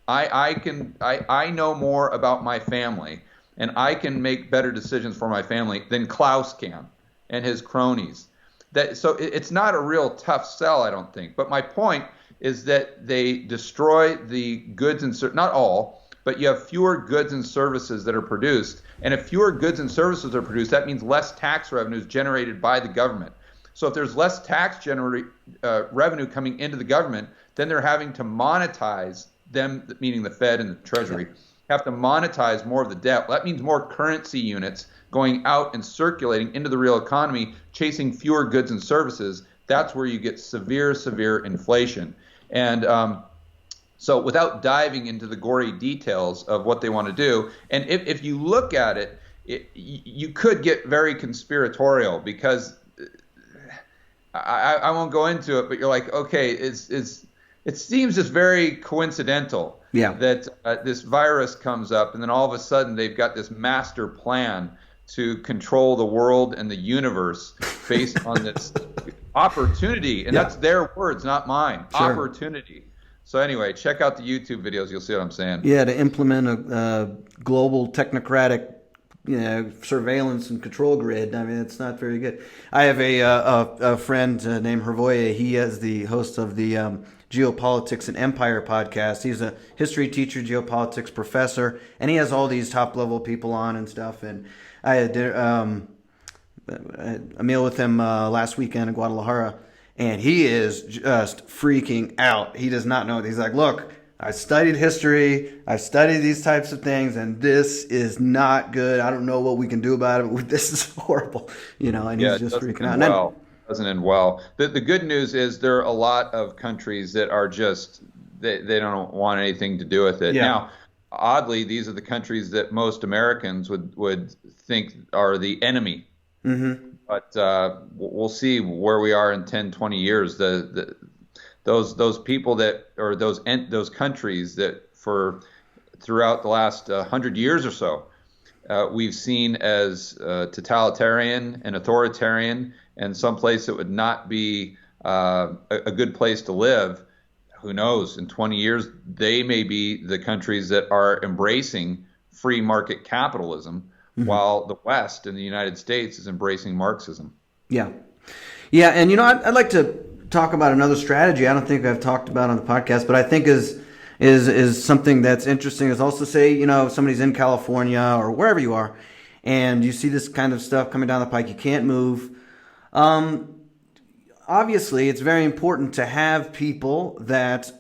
I know more about my family, and I can make better decisions for my family than Klaus can and his cronies. So it's not a real tough sell, I don't think. But my point is that they destroy the goods and not all, but you have fewer goods and services that are produced. And if fewer goods and services are produced, that means less tax revenues generated by the government. So if there's less tax revenue coming into the government, then they're having to monetize them, meaning the Fed and the Treasury, have to monetize more of the debt. That means more currency units going out and circulating into the real economy, chasing fewer goods and services. That's where you get severe inflation. And so without diving into the gory details of what they want to do, and if you look at it, you could get very conspiratorial, because I won't go into it, but you're like, okay, it seems just very coincidental that this virus comes up, and then all of a sudden they've got this master plan to control the world and the universe based on this opportunity. And that's their words, not mine. Sure. Opportunity. So anyway, check out the YouTube videos. You'll see what I'm saying. Yeah,
to implement a global technocratic surveillance and control grid. I mean, it's not very good. I have a friend named Hervoye. He is the host of the Geopolitics and Empire podcast. He's a history teacher, geopolitics professor, and he has all these top-level people on and stuff. And I had a meal with him last weekend in Guadalajara, and he is just freaking out. He does not know. He's like, look, I studied history, I've studied these types of things, and this is not good. I don't know what we can do about it. This is horrible, and he's just freaking out.
Doesn't end well. The good news is there are a lot of countries that are just, they don't want anything to do with it. Yeah. Now, oddly, these are the countries that most Americans would think are the enemy. Mm-hmm. But we'll see where we are in 10, 20 years. Those people that, or those countries that for throughout the last 100 years or so, we've seen as totalitarian and authoritarian, and someplace that would not be a good place to live. Who knows? In 20 years, they may be the countries that are embracing free market capitalism, while the West and the United States is embracing Marxism.
Yeah. Yeah, and I'd like to talk about another strategy I don't think I've talked about on the podcast, but I think is something that's interesting, is also say, somebody's in California or wherever you are, and you see this kind of stuff coming down the pike, you can't move. obviously, it's very important to have people that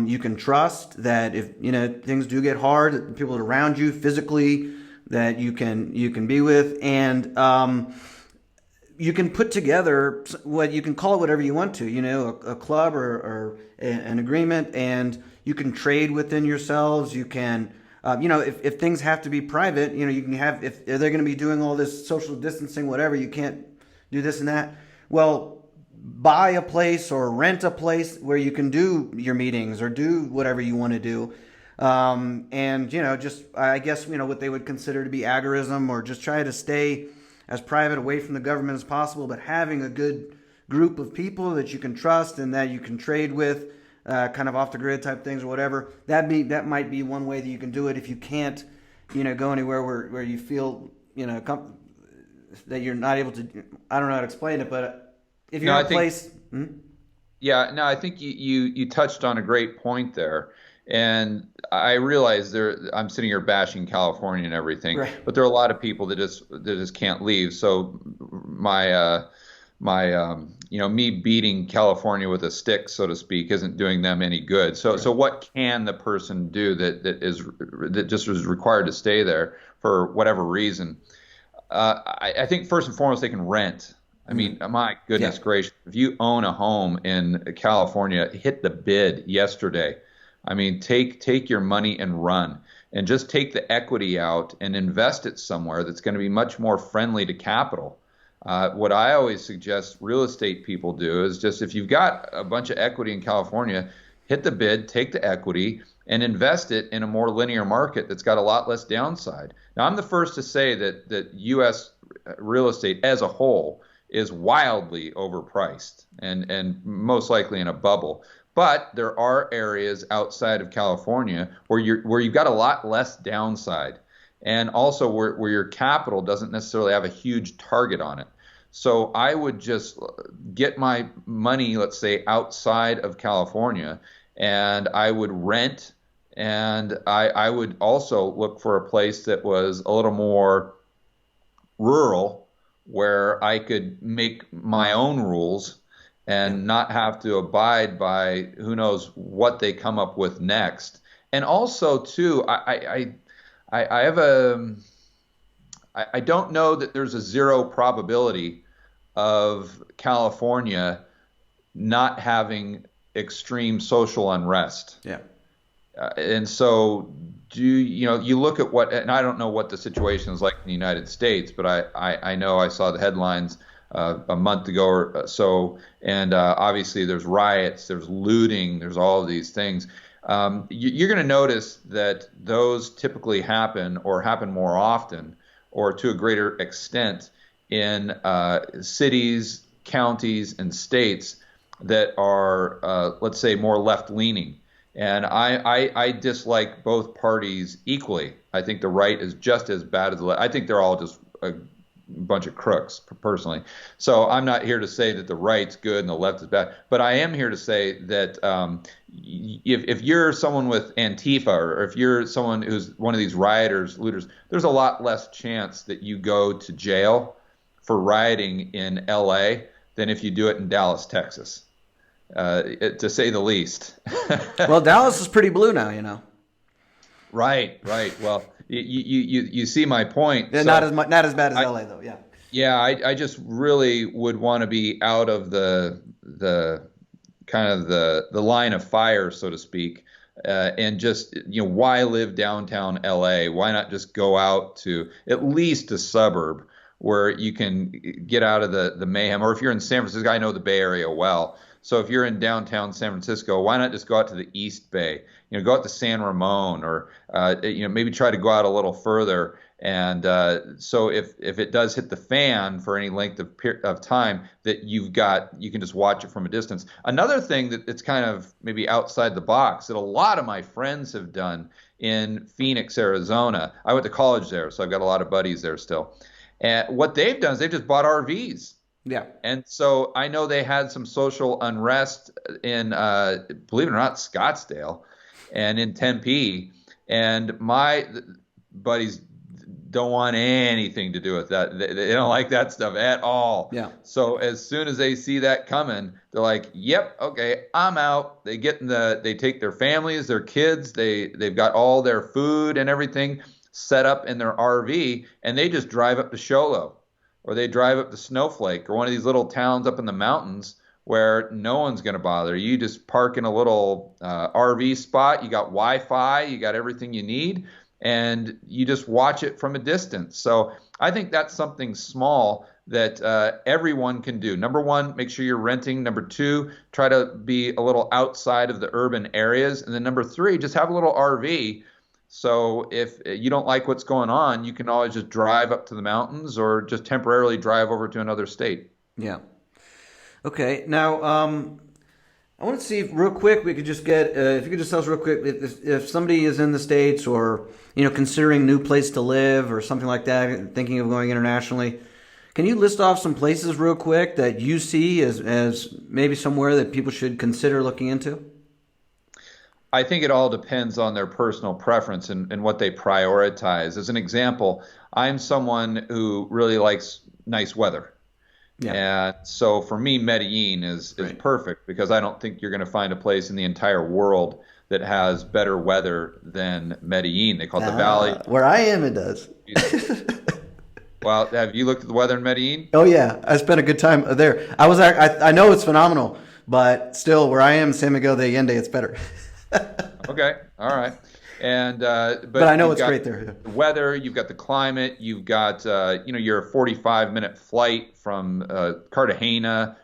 you can trust. That if things do get hard, people around you physically that you can be with, and you can put together what you can call it whatever you want to. A club or an agreement, and you can trade within yourselves. You can. If things have to be private, you can have, if they're going to be doing all this social distancing, whatever, you can't do this and that. Well, buy a place or rent a place where you can do your meetings or do whatever you want to do. And, just, I guess, what they would consider to be agorism, or just try to stay as private away from the government as possible, but having a good group of people that you can trust and that you can trade with, kind of off the grid type things or whatever. That might be one way that you can do it if you can't, go anywhere where you feel, that you're not able to. I don't know how to explain it, but if you're in a place.
Yeah, no, I think you touched on a great point there. And I realize I'm sitting here bashing California and everything, right, but there are a lot of people that just can't leave. So me beating California with a stick, so to speak, isn't doing them any good. So, right. So what can the person do that just is required to stay there for whatever reason? I think first and foremost, they can rent. I mean, my goodness gracious, if you own a home in California, hit the bid yesterday. I mean, take your money and run, and just take the equity out and invest it somewhere that's going to be much more friendly to capital. What I always suggest real estate people do is just, if you've got a bunch of equity in California, hit the bid, take the equity, and invest it in a more linear market that's got a lot less downside. Now, I'm the first to say that U.S. real estate as a whole is wildly overpriced and most likely in a bubble. But there are areas outside of California where you've got a lot less downside, and also where your capital doesn't necessarily have a huge target on it. So I would just get my money, let's say, outside of California, and I would rent, and I would also look for a place that was a little more rural, where I could make my own rules and not have to abide by who knows what they come up with next. And also, too, I don't know that there's a zero probability of California not having extreme social unrest.
Yeah.
And so you look at and I don't know what the situation is like in the United States, but I know I saw the headlines a month ago or so, and obviously there's riots, there's looting, there's all of these things. You're going to notice that those typically happen more often or to a greater extent in cities, counties, and states that are, let's say, more left-leaning. And I dislike both parties equally. I think the right is just as bad as the left. I think they're all just a bunch of crooks, personally. So I'm not here to say that the right's good and the left is bad, but I am here to say that if you're someone with Antifa, or if you're someone who's one of these rioters, looters, there's a lot less chance that you go to jail for rioting in LA than if you do it in Dallas, Texas, to say the least.
Well, Dallas is pretty blue now,
Right. Well, you see my point.
Yeah, so, not as bad as LA though. Yeah.
Yeah, I just really would want to be out of the kind of the line of fire, so to speak, and just why live downtown LA? Why not just go out to at least a suburb where you can get out of the mayhem? Or if you're in San Francisco, I know the Bay Area well. So if you're in downtown San Francisco, why not just go out to the East Bay? Go out to San Ramon, or maybe try to go out a little further. And so if it does hit the fan for any length of time, that you can just watch it from a distance. Another thing that's kind of maybe outside the box that a lot of my friends have done in Phoenix, Arizona. I went to college there, so I've got a lot of buddies there still. And what they've done is they've just bought RVs.
Yeah.
And so I know they had some social unrest in, believe it or not, Scottsdale and in Tempe. And my buddies don't want anything to do with that. They don't like that stuff at all.
Yeah.
So as soon as they see that coming, they're like, "Yep, okay, I'm out." They take their families, their kids, they've got all their food and everything set up in their RV, and they just drive up to Show Low, or they drive up to Snowflake, or one of these little towns up in the mountains where no one's going to bother. You just park in a little RV spot. You got Wi-Fi, you got everything you need, and you just watch it from a distance. So I think that's something small that everyone can do. Number one, make sure you're renting. Number two, try to be a little outside of the urban areas. And then number three, just have a little RV. So if you don't like what's going on, you can always just drive up to the mountains or just temporarily drive over to another state.
Yeah. Okay. Now, I want to see if, real quick, we could just get, if you could just tell us real quick, if somebody is in the States or, considering a new place to live or something like that, thinking of going internationally, can you list off some places real quick that you see as maybe somewhere that people should consider looking into?
I think it all depends on their personal preference and what they prioritize. As an example, I'm someone who really likes nice weather. Yeah. And so for me, Medellin is perfect, because I don't think you're going to find a place in the entire world that has better weather than Medellin. They call it the Valley.
Where I am, it does.
Well, have you looked at the weather in Medellin?
Oh, yeah. I spent a good time there. I know it's phenomenal, but still, where I am, San Miguel de Allende, it's better.
Okay. All right. And
but I know it's great there.
The weather, you've got the climate, you've got you're a 45-minute flight from Cartagena,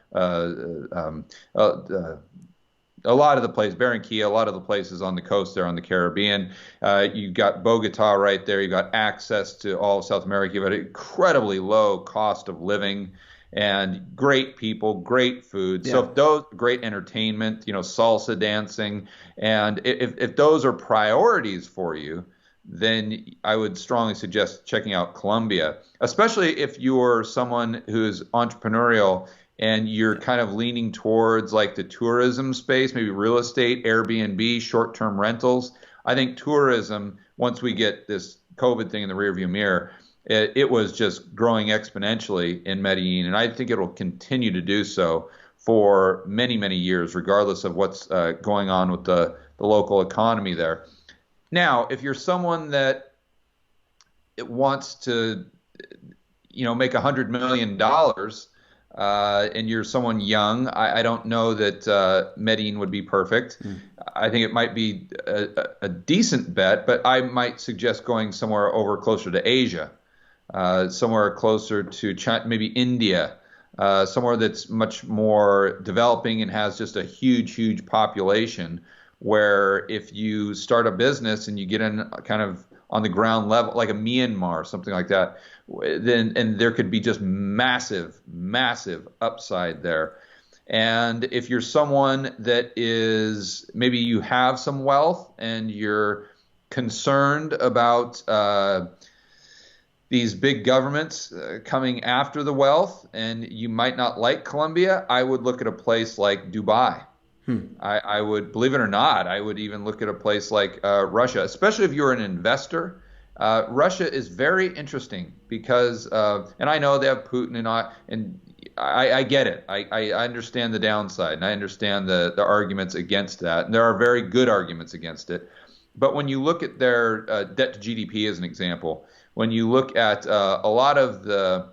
a lot of the places, Barranquilla, a lot of the places on the coast there on the Caribbean. You've got Bogota right there. You've got access to all of South America. You've got an incredibly low cost of living and great people, great food. Yeah. So if those, great entertainment, salsa dancing, and if those are priorities for you, then I would strongly suggest checking out Colombia, especially if you're someone who's entrepreneurial and you're kind of leaning towards like the tourism space, maybe real estate, Airbnb, short-term rentals. I think tourism, once we get this COVID thing in the rearview mirror, it was just growing exponentially in Medellin, and I think it will continue to do so for many, many years, regardless of what's going on with the local economy there. Now, if you're someone that wants to, make $100 million, and you're someone young, I don't know that Medellin would be perfect. I think it might be a decent bet, but I might suggest going somewhere over closer to Asia. Somewhere closer to China, maybe India, somewhere that's much more developing and has just a huge, huge population, where if you start a business and you get in kind of on the ground level, like a Myanmar, something like that, then and there could be just massive, massive upside there. And if you're someone that is, maybe you have some wealth and you're concerned about these big governments coming after the wealth, and you might not like Colombia, I would look at a place like Dubai. I would, believe it or not, I would even look at a place like Russia, especially if you're an investor. Russia is very interesting because, and I know they have Putin and I get it. I understand the downside, and I understand the arguments against that, and there are very good arguments against it. But when you look at their debt to GDP as an example, when you look at a lot of the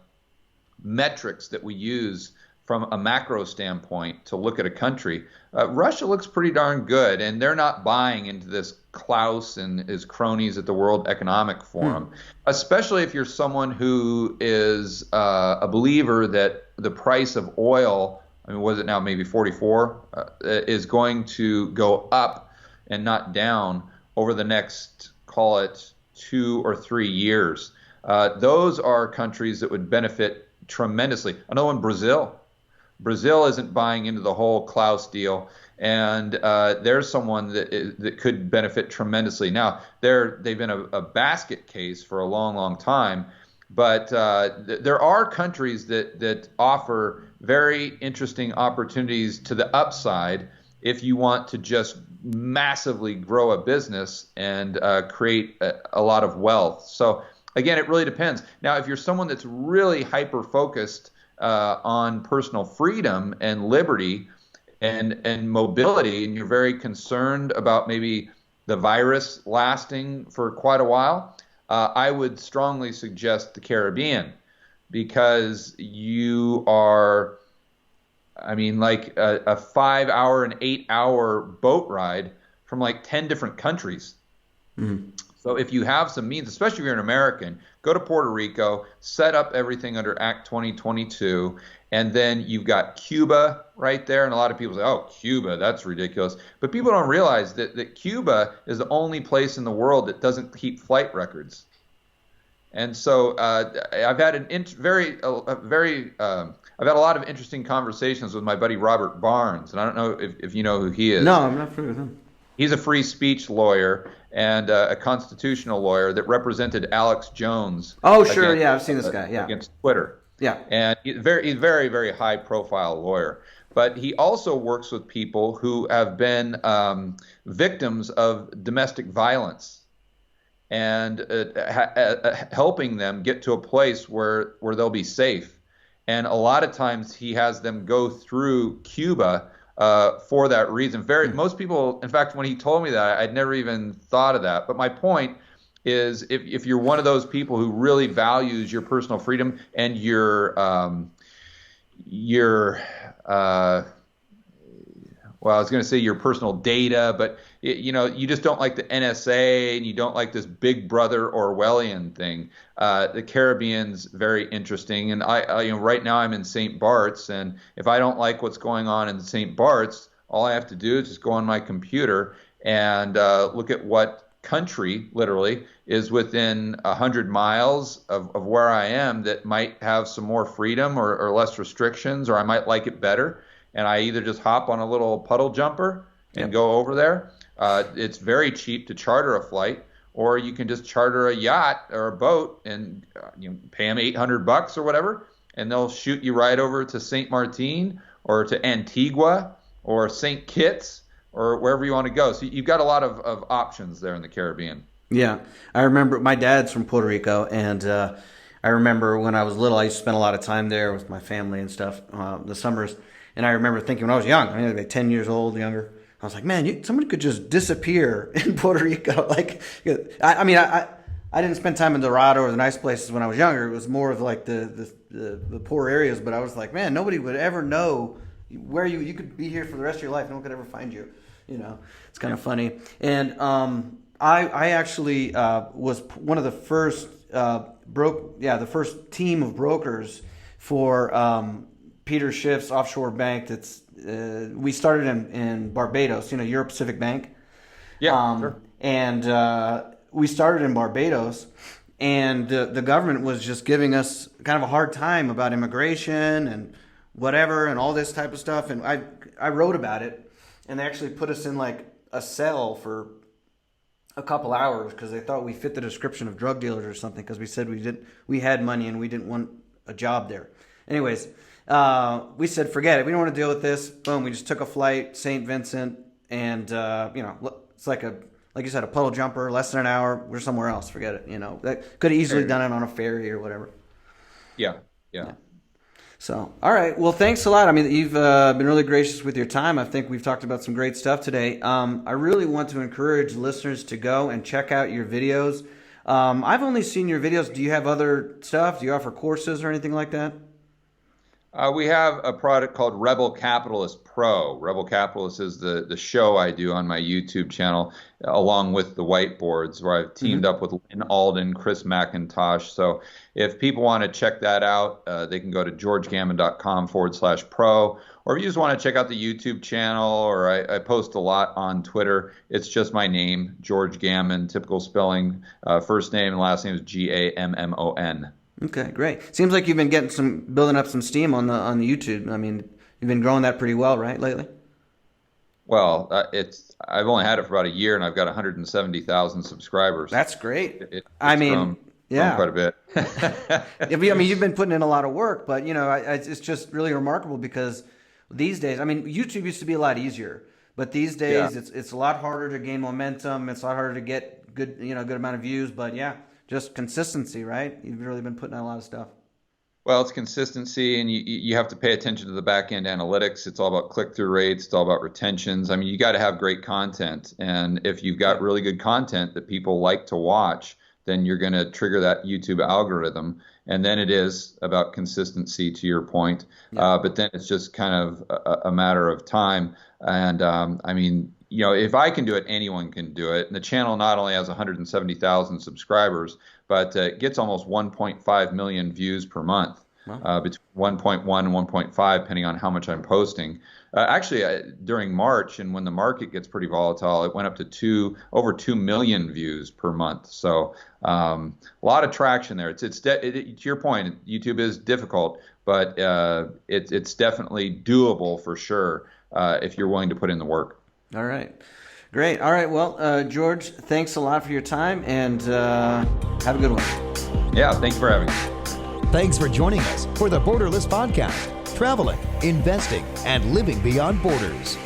metrics that we use from a macro standpoint to look at a country, Russia looks pretty darn good, and they're not buying into this Klaus and his cronies at the World Economic Forum, especially if you're someone who is a believer that the price of oil, I mean, was it now maybe 44, is going to go up and not down over the next, call it, 2 or 3 years. Those are countries that would benefit tremendously. Another one, Brazil. Brazil isn't buying into the whole Klaus deal, and there's someone that could benefit tremendously. Now, they've been a basket case for a long, long time, but there are countries that offer very interesting opportunities to the upside if you want to just massively grow a business and create a lot of wealth. So again, it really depends. Now, if you're someone that's really hyper focused on personal freedom and liberty and mobility, and you're very concerned about maybe the virus lasting for quite a while, I would strongly suggest the Caribbean, because you are, I mean, like a 5 hour and 8 hour boat ride from like 10 different countries.
Mm-hmm.
So if you have some means, especially if you're an American, go to Puerto Rico, set up everything under Act 2022, and then you've got Cuba right there. And a lot of people say, oh, Cuba, that's ridiculous. But people don't realize that Cuba is the only place in the world that doesn't keep flight records. And so I've had I've had a lot of interesting conversations with my buddy Robert Barnes, and I don't know if you know who he is.
No, I'm not familiar with him.
He's a free speech lawyer and a constitutional lawyer that represented Alex Jones.
Oh, sure, yeah, I've seen this guy. Yeah,
against Twitter.
Yeah,
and he's very, very high profile lawyer. But he also works with people who have been victims of domestic violence, and helping them get to a place where they'll be safe. And a lot of times he has them go through Cuba for that reason. Most people, in fact, when he told me that, I'd never even thought of that. But my point is, if you're one of those people who really values your personal freedom and your well, I was going to say your personal data, but you just don't like the NSA and you don't like this Big Brother Orwellian thing. The Caribbean's very interesting, and I right now I'm in St. Bart's, and if I don't like what's going on in St. Bart's, all I have to do is just go on my computer and look at what country literally is within 100 miles of where I am that might have some more freedom or less restrictions, or I might like it better. And I either just hop on a little puddle jumper and go over there. It's very cheap to charter a flight, or you can just charter a yacht or a boat and pay them $800 or whatever, and they'll shoot you right over to St. Martin or to Antigua or St. Kitts or wherever you want to go. So you've got a lot of options there in the Caribbean.
Yeah, I remember my dad's from Puerto Rico, and I remember when I was little, I used to spend a lot of time there with my family and stuff, the summers. And I remember thinking when I was young, I mean, like 10 years old, younger, I was like, man, somebody could just disappear in Puerto Rico. Like, I didn't spend time in Dorado or the nice places when I was younger. It was more of like the poor areas. But I was like, man, nobody would ever know where you could be here for the rest of your life. No one could ever find you. It's kind of funny. And I actually was one of the first the first team of brokers for Peter Schiff's offshore bank. We started in Barbados, Euro Pacific Bank.
Yeah, sure.
And we started in Barbados, and the government was just giving us kind of a hard time about immigration and whatever and all this type of stuff. And I wrote about it, and they actually put us in like a cell for a couple hours because they thought we fit the description of drug dealers or something, because we said we had money and we didn't want a job there. Anyways, we said, forget it. We don't want to deal with this. Boom. We just took a flight, St. Vincent, and it's like you said, a puddle jumper, less than an hour. We're somewhere else. Forget it. That could have easily done it on a ferry or whatever.
Yeah.
So, all right. Well, thanks a lot. I mean, you've been really gracious with your time. I think we've talked about some great stuff today. I really want to encourage listeners to go and check out your videos. I've only seen your videos. Do you have other stuff? Do you offer courses or anything like that?
We have a product called Rebel Capitalist Pro. Rebel Capitalist is the show I do on my YouTube channel, along with the whiteboards, where I've teamed up with Lynn Alden, Chris McIntosh. So if people want to check that out, they can go to georgegammon.com/pro. Or if you just want to check out the YouTube channel, or I post a lot on Twitter, it's just my name, George Gammon, typical spelling. First name and last name is Gammon.
Okay, great. Seems like you've been building up some steam on the YouTube. I mean, you've been growing that pretty well, right, lately?
Well, I've only had it for about a year, and I've got 170,000 subscribers.
That's great.
It's
grown
quite a bit.
I mean, you've been putting in a lot of work, but it's just really remarkable, because these days, I mean, YouTube used to be a lot easier, but these days it's a lot harder to gain momentum. It's a lot harder to get good amount of views. But yeah, just consistency, right? You've really been putting out a lot of stuff.
Well, it's consistency, and you have to pay attention to the back end analytics. It's all about click-through rates. It's all about retentions. I mean, you got to have great content, and if you've got really good content that people like to watch, then you're going to trigger that YouTube algorithm. And then it is about consistency, to your point. But then it's just kind of a matter of time. And I mean, you know, if I can do it, anyone can do it. And the channel not only has 170,000 subscribers, but it gets almost 1.5 million views per month. Wow. Between 1.1 and 1.5, depending on how much I'm posting. Actually, during March, and when the market gets pretty volatile, it went up to over 2 million views per month. So a lot of traction there. To your point, YouTube is difficult, but it's definitely doable for sure if you're willing to put in the work.
All right. Great. All right. Well, George, thanks a lot for your time, and have a good one.
Yeah. Thank you for having me.
Thanks for joining us for the Borderless Podcast, traveling, investing, and living beyond borders.